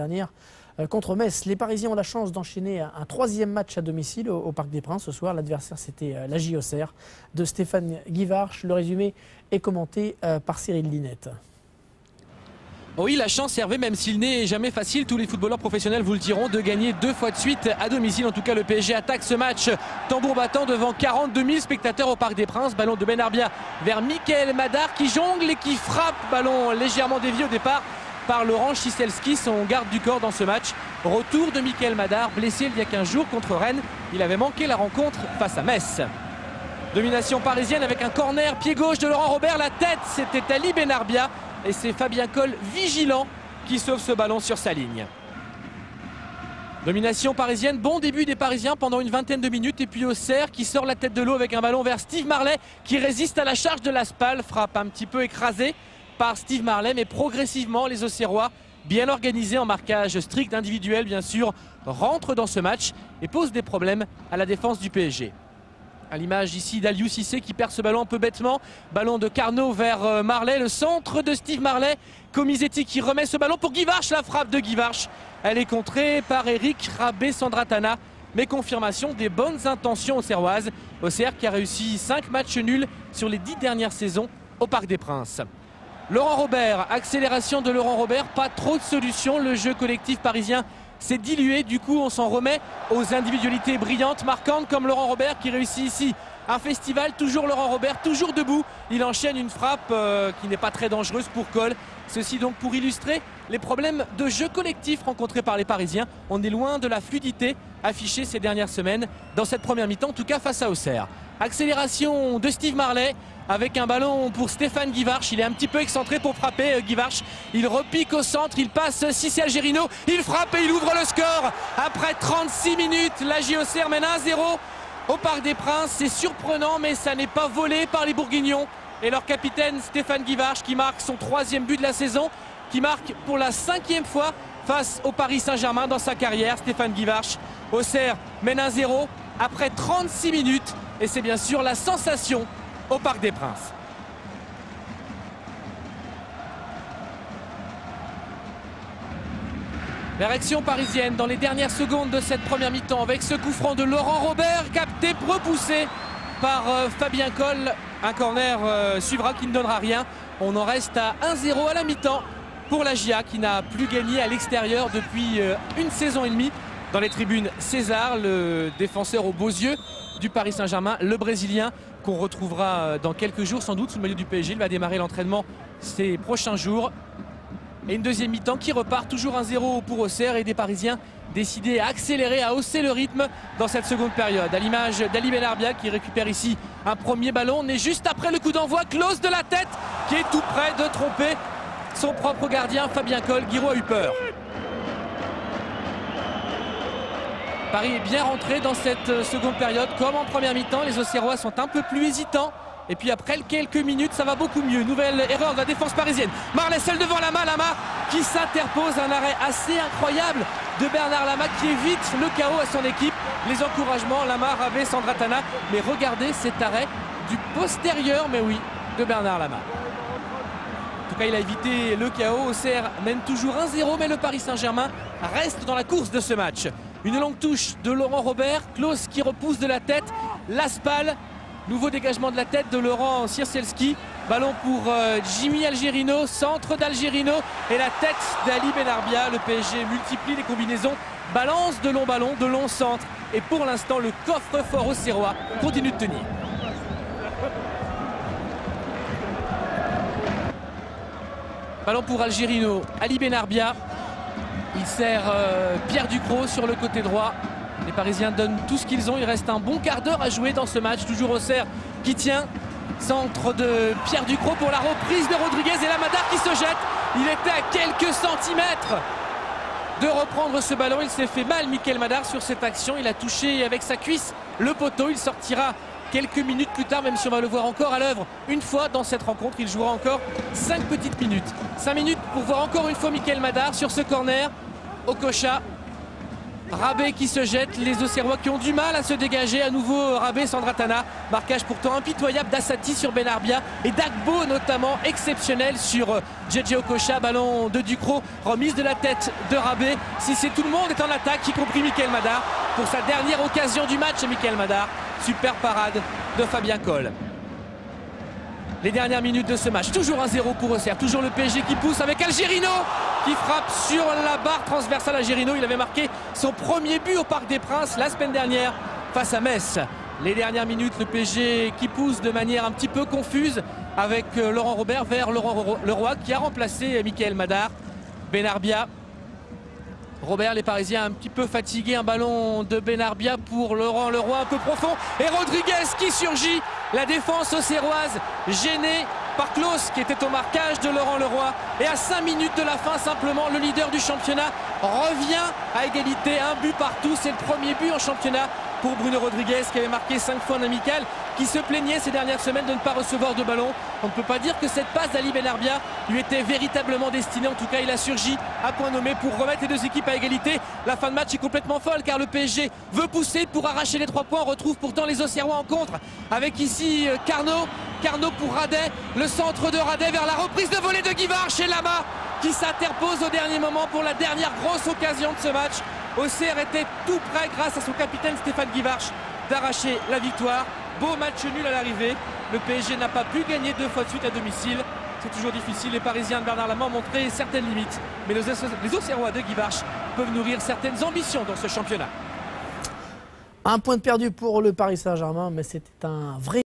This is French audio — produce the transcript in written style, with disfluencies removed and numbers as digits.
Dernière contre Metz. Les Parisiens ont la chance d'enchaîner un troisième match à domicile au Parc des Princes ce soir. L'adversaire, c'était la JOCR de Stéphane Guivarch. Le résumé est commenté par Cyril Linette. Oui, la chance, Hervé, même s'il n'est jamais facile, tous les footballeurs professionnels vous le diront, de gagner 2 fois de suite à domicile. En tout cas, le PSG attaque ce match tambour battant devant 42 000 spectateurs au Parc des Princes. Ballon de Benarbia vers Mickaël Madar qui jongle et qui frappe. Ballon légèrement dévié au départ par Laurent Chiselski, son garde du corps dans ce match. Retour de Mickaël Madar, blessé il y a 15 jours contre Rennes. Il avait manqué la rencontre face à Metz. Domination parisienne avec un corner, pied gauche de Laurent Robert. La tête, c'était Ali Benarbia. Et c'est Fabien Coll, vigilant, qui sauve ce ballon sur sa ligne. Domination parisienne, bon début des Parisiens pendant une vingtaine de minutes. Et puis Auxerre qui sort la tête de l'eau avec un ballon vers Steve Marlet qui résiste à la charge de l'Aspal. Frappe un petit peu écrasée par Steve Marlet, mais progressivement les Auxerrois, bien organisés en marquage strict individuel bien sûr, rentrent dans ce match et posent des problèmes à la défense du PSG. À l'image ici d'Aliou Cissé qui perd ce ballon un peu bêtement. Ballon de Carnot vers Marlet, le centre de Steve Marlet. Comisetti qui remet ce ballon pour Guivarch. La frappe de Guivarch, elle est contrée par Eric Rabé-Sandratana. Mais confirmation des bonnes intentions auxerroises. Auxerre qui a réussi 5 matchs nuls sur les 10 dernières saisons au Parc des Princes. Laurent Robert, accélération de Laurent Robert, pas trop de solutions. Le jeu collectif parisien s'est dilué, du coup on s'en remet aux individualités brillantes, marquantes comme Laurent Robert qui réussit ici un festival. Toujours Laurent Robert, toujours debout, il enchaîne une frappe qui n'est pas très dangereuse pour Coll. Ceci donc pour illustrer les problèmes de jeu collectif rencontrés par les Parisiens. On est loin de la fluidité affichée ces dernières semaines dans cette première mi-temps, en tout cas face à Auxerre. Accélération de Steve Marlet avec un ballon pour Stéphane Guivarch. Il est un petit peu excentré pour frapper Guivarch. Il repique au centre, il passe Cissé Algerino. Il frappe et il ouvre le score. Après 36 minutes, la JOCR mène 1-0 au Parc des Princes. C'est surprenant, mais ça n'est pas volé par les Bourguignons. Et leur capitaine Stéphane Guivarch qui marque son 3e but de la saison, qui marque pour la 5e fois face au Paris Saint-Germain dans sa carrière. Stéphane Guivarch. Auxerre mène 1-0 après 36 minutes. Et c'est bien sûr la sensation au Parc des Princes. La réaction parisienne dans les dernières secondes de cette première mi-temps avec ce coup franc de Laurent Robert, capté, repoussé par Fabien Coll. Un corner suivra qui ne donnera rien. On en reste à 1-0 à la mi-temps pour la GIA qui n'a plus gagné à l'extérieur depuis une saison et demie. Dans les tribunes, César, le défenseur aux beaux yeux du Paris Saint-Germain, le Brésilien qu'on retrouvera dans quelques jours sans doute sous le maillot du PSG. Il va démarrer l'entraînement ces prochains jours. Et une deuxième mi-temps qui repart, toujours 1-0 pour Auxerre et des Parisiens décidés à accélérer, à hausser le rythme dans cette seconde période. À l'image d'Ali Benarbia qui récupère ici un premier ballon. On est juste après le coup d'envoi, close de la tête qui est tout près de tromper son propre gardien Fabien Coll. Giroud a eu peur. Paris est bien rentré dans cette seconde période. Comme en première mi-temps, les Auxerrois sont un peu plus hésitants. Et puis après quelques minutes, ça va beaucoup mieux. Nouvelle erreur de la défense parisienne. Marlet seul devant Lama. Lama qui s'interpose. Un arrêt assez incroyable de Bernard Lama qui évite le chaos à son équipe. Les encouragements, Lama, Rabé, Sandratana. Mais regardez cet arrêt du postérieur, mais oui, de Bernard Lama. En tout cas, il a évité le chaos. Auxerre mène toujours 1-0, mais le Paris Saint-Germain reste dans la course de ce match. Une longue touche de Laurent Robert. Klose qui repousse de la tête. L'Aspal. Nouveau dégagement de la tête de Laurent Chiselski. Ballon pour Jimmy Algerino. Centre d'Algerino. Et la tête d'Ali Benarbia. Le PSG multiplie les combinaisons. Balance de longs ballons, de longs centres. Et pour l'instant, le coffre-fort auxerrois continue de tenir. Ballon pour Algerino. Ali Benarbia. Il sert Pierre Ducrot sur le côté droit. Les Parisiens donnent tout ce qu'ils ont. Il reste un bon quart d'heure à jouer dans ce match. Toujours Auxerre qui tient. Centre de Pierre Ducrot pour la reprise de Rodriguez. Et la Madar qui se jette. Il était à quelques centimètres de reprendre ce ballon. Il s'est fait mal, Mickaël Madar, sur cette action. Il a touché avec sa cuisse le poteau. Il sortira quelques minutes plus tard, même si on va le voir encore à l'œuvre une fois dans cette rencontre. Il jouera encore 5 petites minutes. 5 minutes pour voir encore une fois Mickaël Madar sur ce corner. Okocha Rabé qui se jette, les Auxerrois qui ont du mal à se dégager. À nouveau Rabé, Sandratana. Marquage pourtant impitoyable d'Assati sur Benarbia et d'Agbo notamment exceptionnel sur JJ Okocha. Ballon de Ducrot, remise de la tête de Rabé. Si c'est tout le monde est en attaque, y compris Mickaël Madar pour sa dernière occasion du match. Mickaël Madar, super parade de Fabien Coll. Les dernières minutes de ce match, toujours 1-0 pour Auxerre, toujours le PSG qui pousse avec Algerino qui frappe sur la barre transversale. Algerino, il avait marqué son premier but au Parc des Princes la semaine dernière face à Metz. Les dernières minutes, le PSG qui pousse de manière un petit peu confuse avec Laurent Robert vers Laurent Leroy qui a remplacé Mickaël Madar. Benarbia. Robert, les Parisiens un petit peu fatigués, un ballon de Benarbia pour Laurent Leroy un peu profond et Rodriguez qui surgit. La défense auxerroise gênée par Klaus qui était au marquage de Laurent Leroy. Et à 5 minutes de la fin, simplement, le leader du championnat revient à égalité. Un but partout, c'est le premier but en championnat pour Bruno Rodriguez qui avait marqué 5 fois en amical, qui se plaignait ces dernières semaines de ne pas recevoir de ballon. On ne peut pas dire que cette passe d'Ali Benarbia lui était véritablement destinée. En tout cas, il a surgi à point nommé pour remettre les deux équipes à égalité. La fin de match est complètement folle car le PSG veut pousser pour arracher les 3 points. On retrouve pourtant les Auxerrois en contre avec ici Carnot. Carnot pour Radet, le centre de Radet vers la reprise de volée de Guivard chez Lama qui s'interpose au dernier moment pour la dernière grosse occasion de ce match. Auxerre était tout près grâce à son capitaine Stéphane Guivarch d'arracher la victoire. Beau match nul à l'arrivée. Le PSG n'a pas pu gagner 2 fois de suite à domicile. C'est toujours difficile. Les Parisiens de Bernard Lama ont montré certaines limites. Mais les Auxerrois de Guivarch peuvent nourrir certaines ambitions dans ce championnat. Un point de perdu pour le Paris Saint-Germain, mais c'était un vrai